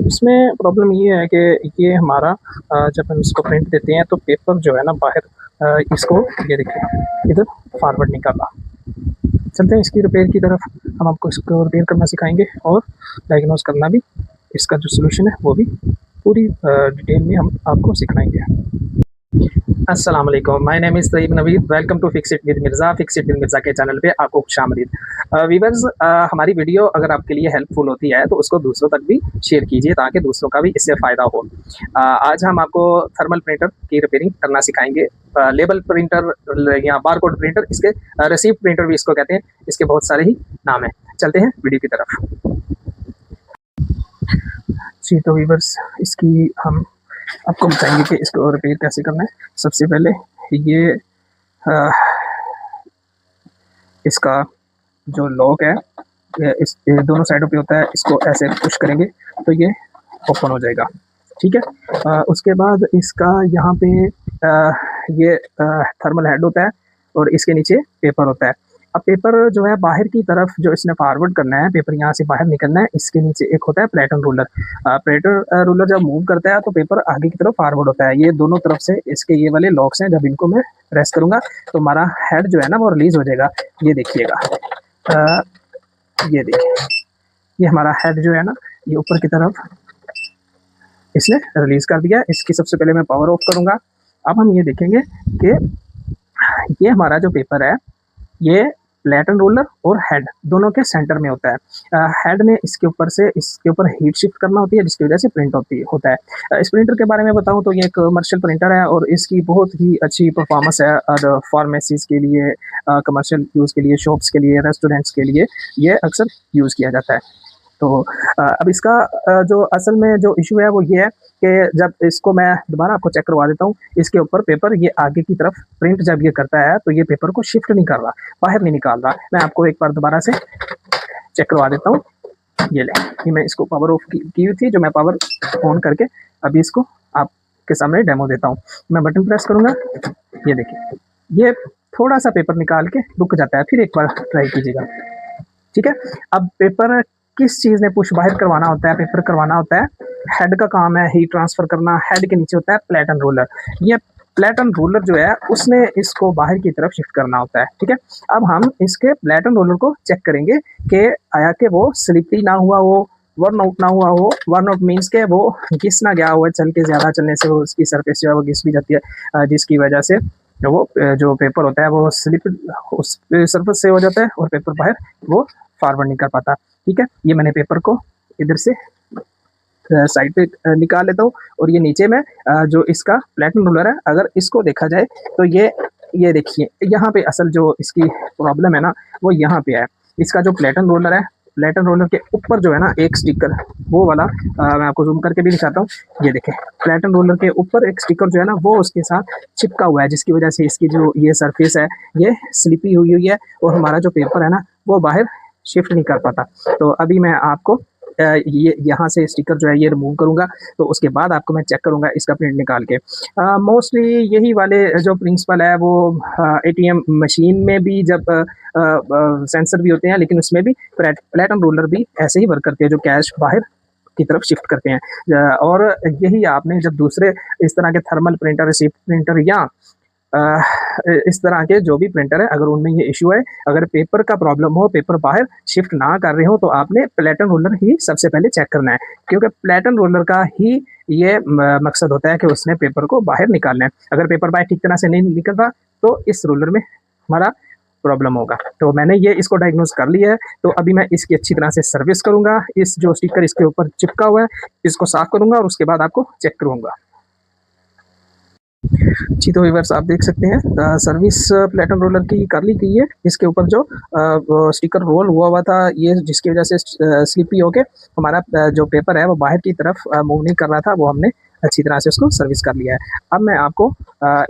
इसमें प्रॉब्लम ये है कि ये हमारा जब हम इसको प्रिंट देते हैं तो पेपर जो है ना बाहर इसको ये देखिए इधर फॉरवर्ड नहीं कर रहा। चलते हैं इसकी रिपेयर की तरफ। हम आपको इसको रिपेयर करना सिखाएंगे और डायग्नोस करना भी, इसका जो सोल्यूशन है वो भी पूरी डिटेल में हम आपको सिखाएंगे। अस्सलाम वालेकुम, my name is Tayyab Naveed. Welcome to fix it with Mirza. Fix it with Mirza के चैनल पे आपको खुशामदीद। वीवर्स, हमारी वीडियो अगर आपके लिए हेल्पफुल होती है तो उसको दूसरों तक भी शेयर कीजिए ताकि दूसरों का भी इससे फ़ायदा हो। आज हम आपको थर्मल प्रिंटर की रिपेयरिंग करना सिखाएंगे। लेबल प्रिंटर या बारकोड प्रिंटर, इसके रिसीप्ट प्रिंटर भी इसको कहते हैं, इसके बहुत सारे ही नाम हैं। चलते हैं वीडियो की तरफ। जी तो वीवर्स, इसकी हम आपको बताएंगे कि इसको रिपेयर कैसे करना है। सबसे पहले ये इसका जो लॉक है ये दोनों साइडों पे होता है, इसको ऐसे पुश करेंगे तो ये ओपन हो जाएगा, ठीक है। उसके बाद इसका यहाँ पे ये थर्मल हेड होता है और इसके नीचे पेपर होता है। अब पेपर जो है बाहर की तरफ जो इसने फॉरवर्ड करना है, पेपर यहाँ से बाहर निकलना है, इसके नीचे एक होता है प्लेटन रूलर। प्लेटन रूलर जब मूव करता है तो पेपर आगे की तरफ फॉरवर्ड होता है। ये दोनों तरफ से इसके ये वाले लॉक्स हैं, जब इनको मैं प्रेस करूँगा तो हमारा हेड जो है ना वो रिलीज़ हो जाएगा। ये देखिएगा, ये देखिए, ये हमारा हेड जो है ना ये ऊपर की तरफ इसने रिलीज़ कर दिया। इसकी सबसे पहले मैं पावर ऑफ करूँगा। अब हम ये देखेंगे कि ये हमारा जो पेपर है ये प्लेटन रोलर और हेड दोनों के सेंटर में होता है। हेड में इसके ऊपर से इसके ऊपर हीट शिफ्ट करना होती है, जिसकी वजह से प्रिंट होता है। इस प्रिंटर के बारे में बताऊं तो ये एक कमर्शियल प्रिंटर है और इसकी बहुत ही अच्छी परफॉर्मेंस है और फार्मेसीज़ के लिए, कमर्शियल यूज़ के लिए, शॉप्स के लिए, रेस्टोरेंट्स के लिए ये अक्सर यूज़ किया जाता है। तो अब इसका जो असल में जो इशू है वो ये है कि जब इसको मैं दोबारा आपको चेक करवा देता हूँ, इसके ऊपर पेपर ये आगे की तरफ प्रिंट जब ये करता है तो ये पेपर को शिफ्ट नहीं कर रहा, बाहर नहीं निकाल रहा। मैं आपको एक बार दोबारा से चेक करवा देता हूँ। ये ले, ये मैं इसको पावर ऑफ की हुई थी, जो मैं पावर ऑन करके अभी इसको आपके सामने डेमो देता हूँ। मैं बटन प्रेस करूँगा, ये देखिए ये थोड़ा सा पेपर निकाल के रुक जाता है। फिर एक बार ट्राई कीजिएगा, ठीक है। अब पेपर किस चीज़ ने पुश बाहर करवाना होता है, पेपर करवाना होता है, हेड का काम है हीट ट्रांसफ़र करना। हेड के नीचे होता है प्लेटन रोलर। ये प्लेटन रोलर जो है उसने इसको बाहर की तरफ शिफ्ट करना होता है, ठीक है। अब हम इसके प्लेटन रोलर को चेक करेंगे कि आया कि वो स्लिपी ना हुआ हो, वर्न आउट ना हुआ हो। वर्न आउट मीन्स के वो घिस ना गया हुआ, चल के ज़्यादा चलने से वो उसकी सरफेस जो है वो घिस भी जाती है, जिसकी वजह से वो जो पेपर होता है वो स्लिप उस सरफेस से हो जाता है और पेपर बाहर वो फॉरवर्ड नहीं कर पाता, ठीक है। ये मैंने पेपर को इधर से साइड पे निकाल लेता हूँ और ये नीचे में जो इसका प्लेटन रोलर है, अगर इसको देखा जाए तो ये देखिए यहाँ पे असल जो इसकी प्रॉब्लम है ना वो यहाँ पे है। इसका जो प्लेटन रोलर है, प्लेटन रोलर के ऊपर जो है ना एक स्टिकर, वो वाला मैं आपको जूम करके भी दिखाता हूँ। ये देखें, प्लेटन रोलर के ऊपर एक स्टिकर जो है ना वो उसके साथ चिपका हुआ है, जिसकी वजह से इसकी जो ये सरफेस है ये स्लिपी हुई है और हमारा जो पेपर है ना वो बाहर शिफ्ट नहीं कर पाता। तो अभी मैं आपको ये यहाँ से स्टिकर जो है ये रिमूव करूँगा, तो उसके बाद आपको मैं चेक करूँगा इसका प्रिंट निकाल के। मोस्टली यही वाले जो प्रिंसिपल है वो एटीएम मशीन में भी जब सेंसर भी होते हैं, लेकिन उसमें भी प्लेटन रोलर भी ऐसे ही वर्क करते हैं जो कैश बाहर की तरफ शिफ्ट करते हैं। और यही आपने जब दूसरे इस तरह के थर्मल प्रिंटर, रिसिप्ट प्रिंटर या इस तरह के जो भी प्रिंटर है, अगर उनमें ये इशू है, अगर पेपर का प्रॉब्लम हो, पेपर बाहर शिफ्ट ना कर रहे हो, तो आपने प्लेटन रोलर ही सबसे पहले चेक करना है, क्योंकि प्लेटन रोलर का ही ये मकसद होता है कि उसने पेपर को बाहर निकालना है। अगर पेपर बाहर ठीक तरह से नहीं निकल रहा तो इस रोलर में हमारा प्रॉब्लम होगा। तो मैंने ये इसको डायग्नोज कर लिया है, तो अभी मैं इसकी अच्छी तरह से सर्विस करूँगा। इस जो स्टिकर इसके ऊपर चिपका हुआ है इसको साफ करूँगा और उसके बाद आपको चेक करूँगा। जी तो व्यूअर्स, आप देख सकते हैं सर्विस प्लेटन रोलर की कर ली गई है। इसके ऊपर जो स्टिकर रोल हुआ था, ये जिसकी वजह से स्लिपी होके हमारा जो पेपर है वो बाहर की तरफ मूव नहीं कर रहा था, वो हमने अच्छी तरह से उसको सर्विस कर लिया है। अब मैं आपको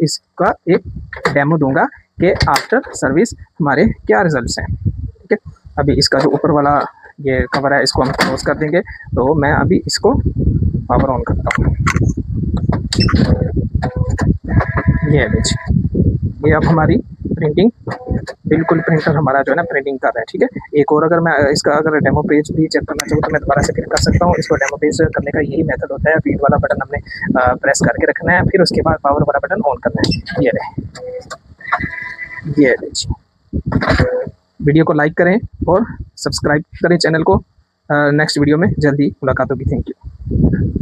इसका एक डेमो दूंगा कि आफ्टर सर्विस हमारे क्या रिजल्ट्स हैं, ठीक है। अभी इसका जो ऊपर वाला ये कवर है इसको हम क्लोज कर देंगे, तो मैं अभी इसको पावर ऑन करता हूँ। ये अब हमारी प्रिंटिंग बिल्कुल प्रिंटर हमारा जो है ना प्रिंटिंग कर रहा है। ठीक है, एक और अगर मैं इसका अगर डेमो पेज भी चेक करना चाहूँ तो मैं दोबारा से फिर कर सकता हूँ। इसको डेमो पेज करने का यही मेथड होता है, रीड वाला बटन हमने प्रेस करके रखना है, फिर उसके बाद पावर वाला बटन ऑन करना है। ये रहे जी। वीडियो को लाइक करें और सब्सक्राइब करें चैनल को। नेक्स्ट वीडियो में जल्दी मुलाकात होगी। Thank you.